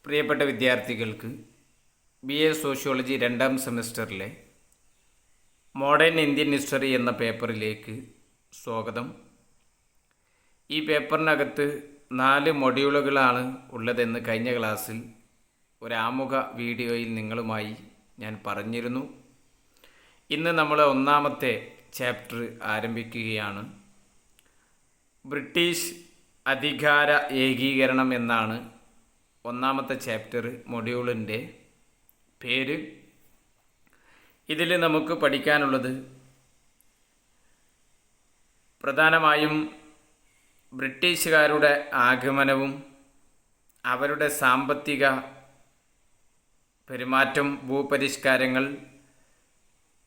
പ്രിയപ്പെട്ട വിദ്യാർത്ഥികൾക്ക് BA sociology 2ാം സെമസ്റ്ററിലെ മോഡേൺ ഇന്ത്യൻ ഹിസ്റ്ററി എന്ന പേപ്പറിലേക്ക് സ്വാഗതം. ഈ പേപ്പറിനകത്ത് 4 മൊഡ്യൂളുകളാണ് ഉള്ളതെന്ന് കഴിഞ്ഞ ക്ലാസ്സിൽ ഒരാമുഖ വീഡിയോയിൽ നിങ്ങളുമായി ഞാൻ പറഞ്ഞിരുന്നു. ഇന്ന് നമ്മൾ 1ാമത്തെ ചാപ്റ്റർ ആരംഭിക്കുകയാണ്. ബ്രിട്ടീഷ് അധികാര ഏകീകരണം എന്നാണ് 1ാമത്തെ ചാപ്റ്റർ മൊഡ്യൂളിൻ്റെ പേര്. ഇതിൽ നമുക്ക് പഠിക്കാനുള്ളത് പ്രധാനമായും ബ്രിട്ടീഷുകാരുടെ ആഗമനവും അവരുടെ സാമ്പത്തിക പെരുമാറ്റം, ഭൂപരിഷ്കാരങ്ങൾ,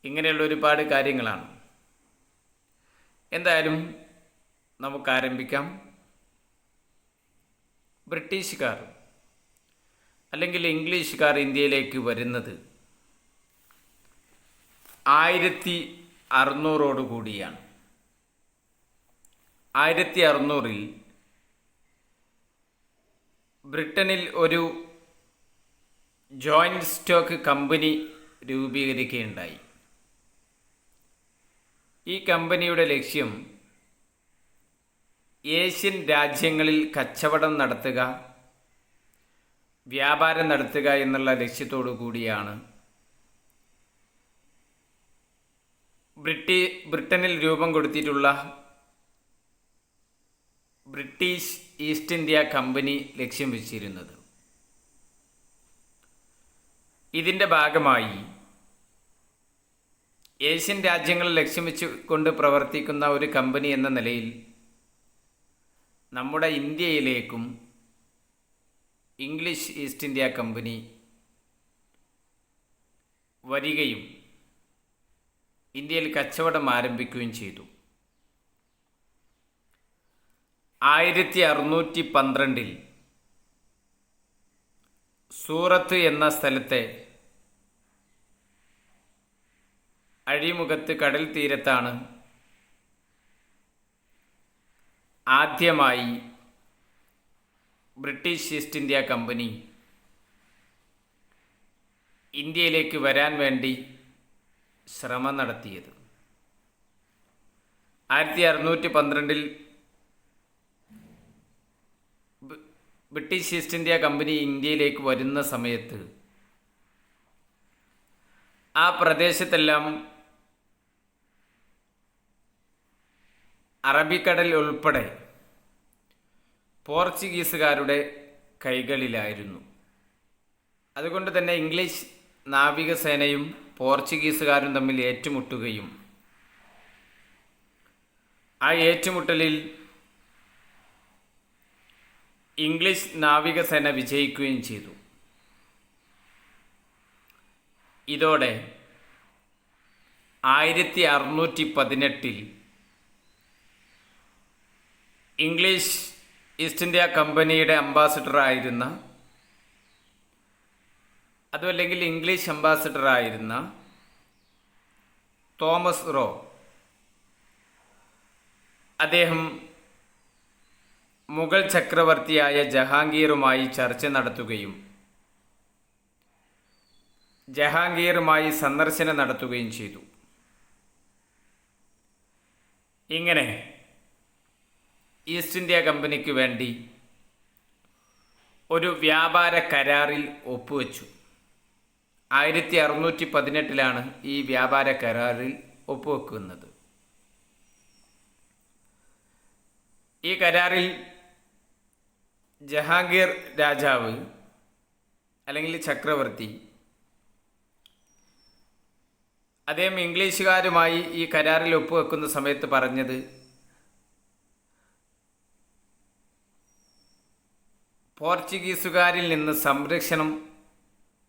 ഇങ്ങനെയുള്ള ഒരുപാട് കാര്യങ്ങളാണ്. എന്തായാലും നമുക്ക് ആരംഭിക്കാം. ബ്രിട്ടീഷുകാർ അല്ലെങ്കിൽ ഇംഗ്ലീഷുകാർ ഇന്ത്യയിലേക്ക് വരുന്നത് 1600 കൂടിയാണ്. 1600 ബ്രിട്ടനിൽ ഒരു ജോയിൻറ്റ് സ്റ്റോക്ക് കമ്പനി രൂപീകരിക്കുകയുണ്ടായി. ഈ കമ്പനിയുടെ ലക്ഷ്യം ഏഷ്യൻ രാജ്യങ്ങളിൽ കച്ചവടം നടത്തുക, വ്യാപാരം നടത്തുക എന്നുള്ള ലക്ഷ്യത്തോടു കൂടിയാണ് ബ്രിട്ടനിൽ രൂപം കൊടുത്തിട്ടുള്ള ബ്രിട്ടീഷ് ഈസ്റ്റ് ഇന്ത്യ കമ്പനി ലക്ഷ്യം വെച്ചിരുന്നത്. ഇതിൻ്റെ ഭാഗമായി ഏഷ്യൻ രാജ്യങ്ങൾ ലക്ഷ്യം വെച്ചുകൊണ്ട് പ്രവർത്തിക്കുന്ന ഒരു കമ്പനി എന്ന നിലയിൽ നമ്മുടെ ഇന്ത്യയിലേക്കും ഇംഗ്ലീഷ് ഈസ്റ്റ് ഇന്ത്യ കമ്പനി വരികയും ഇന്ത്യയിൽ കച്ചവടം ആരംഭിക്കുകയും ചെയ്തു. 1612 സൂറത്ത് എന്ന സ്ഥലത്തെ അഴിമുഖത്ത് കടൽ തീരത്താണ് ആദ്യമായി ബ്രിട്ടീഷ് ഈസ്റ്റ് ഇന്ത്യ കമ്പനി ഇന്ത്യയിലേക്ക് വരാൻ വേണ്ടി ശ്രമം നടത്തിയത്. 1612 ബ്രിട്ടീഷ് ഈസ്റ്റ് ഇന്ത്യ കമ്പനി ഇന്ത്യയിലേക്ക് വരുന്ന സമയത്ത് ആ പ്രദേശത്തെല്ലാം അറബിക്കടൽ ഉൾപ്പെടെ പോർച്ചുഗീസുകാരുടെ കൈകളിലായിരുന്നു. അതുകൊണ്ട് തന്നെ ഇംഗ്ലീഷ് നാവികസേനയും പോർച്ചുഗീസുകാരും തമ്മിൽ ഏറ്റുമുട്ടുകയും ആ ഏറ്റുമുട്ടലിൽ ഇംഗ്ലീഷ് നാവികസേന വിജയിക്കുകയും ചെയ്തു. ഇതോടെ 1618 ഇംഗ്ലീഷ് ഈസ്റ്റ് ഇന്ത്യ കമ്പനിയുടെ അംബാസിഡറായിരുന്ന, അതുമല്ലെങ്കിൽ ഇംഗ്ലീഷ് അംബാസിഡറായിരുന്ന തോമസ് റോ, അദ്ദേഹം മുഗൾ ചക്രവർത്തിയായ ജഹാംഗീറുമായി ചർച്ച നടത്തുകയും ജഹാംഗീറുമായി സന്ദർശനം നടത്തുകയും ചെയ്തു. ഇങ്ങനെ ഈസ്റ്റ് ഇന്ത്യ കമ്പനിക്ക് വേണ്ടി ഒരു വ്യാപാര കരാറിൽ ഒപ്പുവെച്ചു. 1618 ഈ വ്യാപാര കരാറിൽ ഒപ്പുവെക്കുന്നത്. ഈ കരാറിൽ ജഹാംഗീർ രാജാവ് അല്ലെങ്കിൽ ചക്രവർത്തി അദ്ദേഹം ഇംഗ്ലീഷുകാരുമായി ഈ കരാറിൽ ഒപ്പുവെക്കുന്ന സമയത്ത് പറഞ്ഞത് പോർച്ചുഗീസുകാരിൽ നിന്ന് സംരക്ഷണം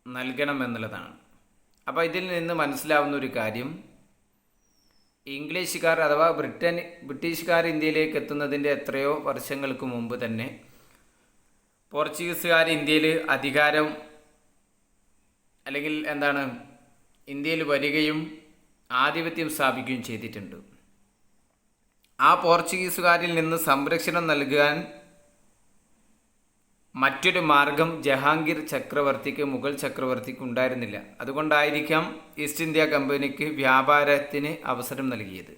നൽകണമെന്നുള്ളതാണ്. അപ്പോൾ ഇതിൽ നിന്ന് മനസ്സിലാവുന്ന ഒരു കാര്യം, ഇംഗ്ലീഷുകാർ അഥവാ ബ്രിട്ടീഷുകാർ ഇന്ത്യയിലേക്ക് എത്തുന്നതിൻ്റെ എത്രയോ വർഷങ്ങൾക്ക് മുമ്പ് തന്നെ പോർച്ചുഗീസുകാർ ഇന്ത്യയിൽ അധികാരം അല്ലെങ്കിൽ ഇന്ത്യയിൽ വരികയും ആധിപത്യം സ്ഥാപിക്കുകയും ചെയ്തിട്ടുണ്ട്. ആ പോർച്ചുഗീസുകാരിൽ നിന്ന് സംരക്ഷണം നൽകാൻ മറ്റൊരു മാർഗം ജഹാംഗീർ ചക്രവർത്തിക്ക് മുഗൾ ചക്രവർത്തിക്ക് ഉണ്ടായിരുന്നില്ല. അതുകൊണ്ടായിരിക്കാം ഈസ്റ്റ് ഇന്ത്യ കമ്പനിക്ക് വ്യാപാരത്തിന് അവസരം നൽകിയത്.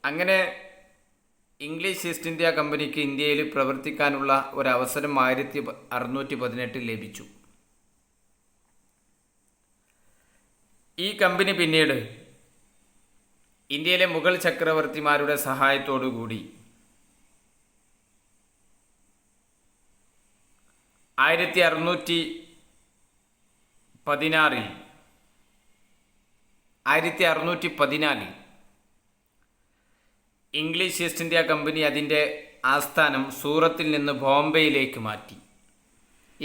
അങ്ങനെ ഇംഗ്ലീഷ് ഈസ്റ്റ് ഇന്ത്യ കമ്പനിക്ക് ഇന്ത്യയിൽ പ്രവർത്തിക്കാനുള്ള ഒരവസരം 1618 ലഭിച്ചു. ഈ കമ്പനി പിന്നീട് ഇന്ത്യയിലെ മുഗൾ ചക്രവർത്തിമാരുടെ സഹായത്തോടുകൂടി 1614 ഇംഗ്ലീഷ് ഈസ്റ്റ് ഇന്ത്യ കമ്പനി അതിൻ്റെ ആസ്ഥാനം സൂറത്തിൽ നിന്ന് ബോംബെയിലേക്ക് മാറ്റി.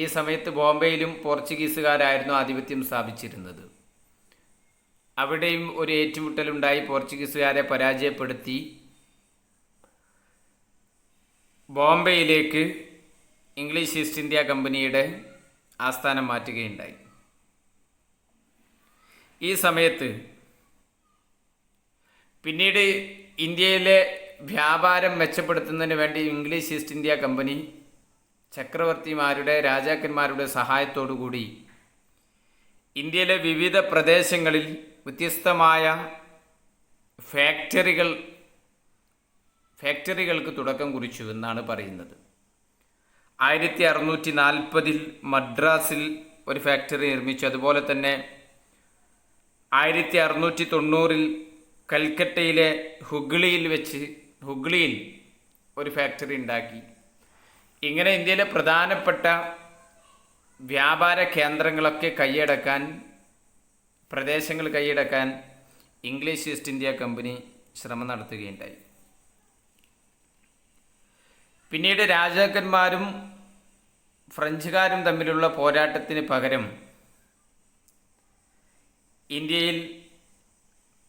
ഈ സമയത്ത് ബോംബെയിലും പോർച്ചുഗീസുകാരായിരുന്നു ആധിപത്യം സ്ഥാപിച്ചിരുന്നത്. അവിടെയും ഒരു ഏറ്റുമുട്ടലുണ്ടായി. പോർച്ചുഗീസുകാരെ പരാജയപ്പെടുത്തി ബോംബെയിലേക്ക് ഇംഗ്ലീഷ് ഈസ്റ്റ് ഇന്ത്യ കമ്പനിയുടെ ആസ്ഥാനം മാറ്റുകയുണ്ടായി. ഈ സമയത്ത് പിന്നീട് ഇന്ത്യയിലെ വ്യാപാരം മെച്ചപ്പെടുത്തുന്നതിന് വേണ്ടി ഇംഗ്ലീഷ് ഈസ്റ്റ് ഇന്ത്യ കമ്പനി ചക്രവർത്തിമാരുടെ രാജാക്കന്മാരുടെ സഹായത്തോടുകൂടി ഇന്ത്യയിലെ വിവിധ പ്രദേശങ്ങളിൽ വ്യത്യസ്തമായ ഫാക്ടറികൾക്ക് തുടക്കം കുറിച്ചു എന്നാണ് പറയുന്നത്. 1640 മദ്രാസിൽ ഒരു ഫാക്ടറി നിർമ്മിച്ചു. അതുപോലെ തന്നെ 1690 കൽക്കട്ടയിലെ ഹുഗ്ലിയിൽ ഒരു ഫാക്ടറി ഉണ്ടാക്കി. ഇങ്ങനെ ഇന്ത്യയിലെ പ്രധാനപ്പെട്ട വ്യാപാര കേന്ദ്രങ്ങളൊക്കെ പ്രദേശങ്ങൾ കൈയടക്കാൻ ഇംഗ്ലീഷ് ഈസ്റ്റ് ഇന്ത്യ കമ്പനി ശ്രമം നടത്തുകയുണ്ടായി. പിന്നീട് രാജാക്കന്മാരും ഫ്രഞ്ചുകാരും തമ്മിലുള്ള പോരാട്ടത്തിന് പകരം ഇന്ത്യയിൽ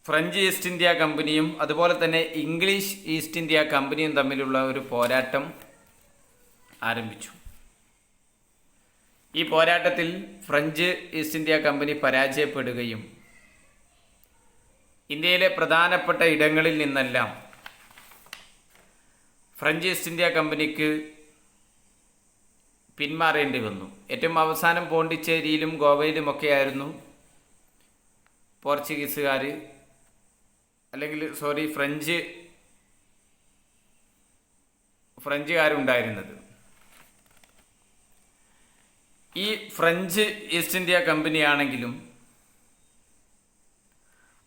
ഫ്രഞ്ച് ഈസ്റ്റ് ഇന്ത്യ കമ്പനിയും അതുപോലെ തന്നെ ഇംഗ്ലീഷ് ഈസ്റ്റ് ഇന്ത്യ കമ്പനിയും തമ്മിലുള്ള ഒരു പോരാട്ടം ആരംഭിച്ചു. ഈ പോരാട്ടത്തിൽ ഫ്രഞ്ച് ഈസ്റ്റ് ഇന്ത്യ കമ്പനി പരാജയപ്പെടുകയും ഇന്ത്യയിലെ പ്രധാനപ്പെട്ട ഇടങ്ങളിൽ നിന്നെല്ലാം ഫ്രഞ്ച് ഈസ്റ്റ് ഇന്ത്യ കമ്പനിക്ക് പിന്മാറേണ്ടി വന്നു. ഏറ്റവും അവസാനം പോണ്ടിച്ചേരിയിലും ഗോവയിലുമൊക്കെയായിരുന്നു ഫ്രഞ്ചുകാരുണ്ടായിരുന്നത്. ഈ ഫ്രഞ്ച് ഈസ്റ്റ് ഇന്ത്യ കമ്പനിയാണെങ്കിലും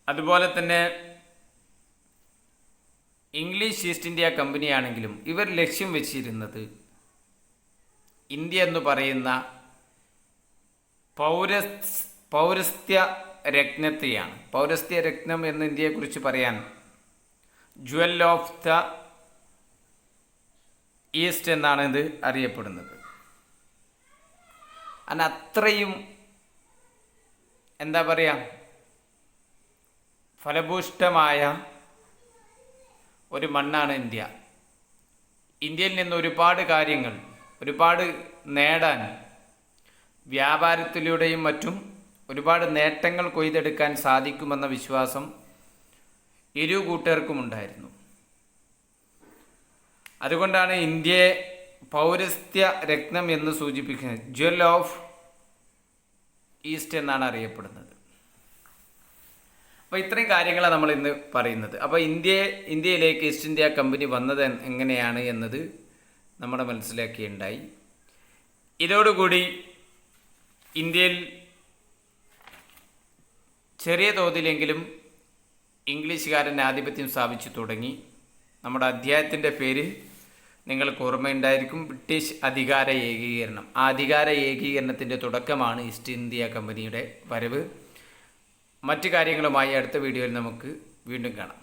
അതുപോലെ തന്നെ ഇംഗ്ലീഷ് ഈസ്റ്റ് ഇന്ത്യ കമ്പനിയാണെങ്കിലും ഇവർ ലക്ഷ്യം വെച്ചിരുന്നത് ഇന്ത്യ എന്ന് പറയുന്ന പൗരസ്ത്യ രത്നത്തെയാണ്. പൗരസ്ത്യ രത്നം എന്ന് ഇന്ത്യയെക്കുറിച്ച് പറയാൻ ജുവൽ ഓഫ് ദ ഈസ്റ്റ് എന്നാണ് ഇത് അറിയപ്പെടുന്നത്. അത്രയും ഫലഭൂഷ്ടമായ ഒരു മണ്ണാണ് ഇന്ത്യ. ഇന്ത്യയിൽ നിന്ന് ഒരുപാട് നേടാൻ വ്യാപാരത്തിലൂടെയും മറ്റും ഒരുപാട് നേട്ടങ്ങൾ കൊയ്തെടുക്കാൻ സാധിക്കുമെന്ന വിശ്വാസം ഇരു കൂട്ടർക്കും ഉണ്ടായിരുന്നു. അതുകൊണ്ടാണ് ഇന്ത്യയെ പൗരസ്ത്യ രത്നം എന്ന് സൂചിപ്പിക്കുന്നത്. ജ്വൽ ഓഫ് ഈസ്റ്റ് എന്നാണ് അറിയപ്പെടുന്നത്. അപ്പോൾ ഇത്രയും കാര്യങ്ങളാണ് നമ്മൾ ഇന്ന് പറയുന്നത്. അപ്പോൾ ഇന്ത്യയിലേക്ക് ഈസ്റ്റ് ഇന്ത്യ കമ്പനി വന്നത് എങ്ങനെയാണ് എന്നത് നമ്മുടെ മനസ്സിലാക്കിയുണ്ടായി. ഇതോടുകൂടി ഇന്ത്യയിൽ ചെറിയ തോതിലെങ്കിലും ഇംഗ്ലീഷുകാരൻ ആധിപത്യം സ്ഥാപിച്ചു തുടങ്ങി. നമ്മുടെ അധ്യായത്തിൻ്റെ പേര് നിങ്ങൾക്ക് ഓർമ്മയുണ്ടായിരിക്കും, ബ്രിട്ടീഷ് അധികാര ഏകീകരണം. ആ അധികാര ഏകീകരണത്തിൻ്റെ തുടക്കമാണ് ഈസ്റ്റ് ഇന്ത്യ കമ്പനിയുടെ വരവ്. മറ്റു കാര്യങ്ങളുമായി അടുത്ത വീഡിയോയിൽ നമുക്ക് വീണ്ടും കാണാം.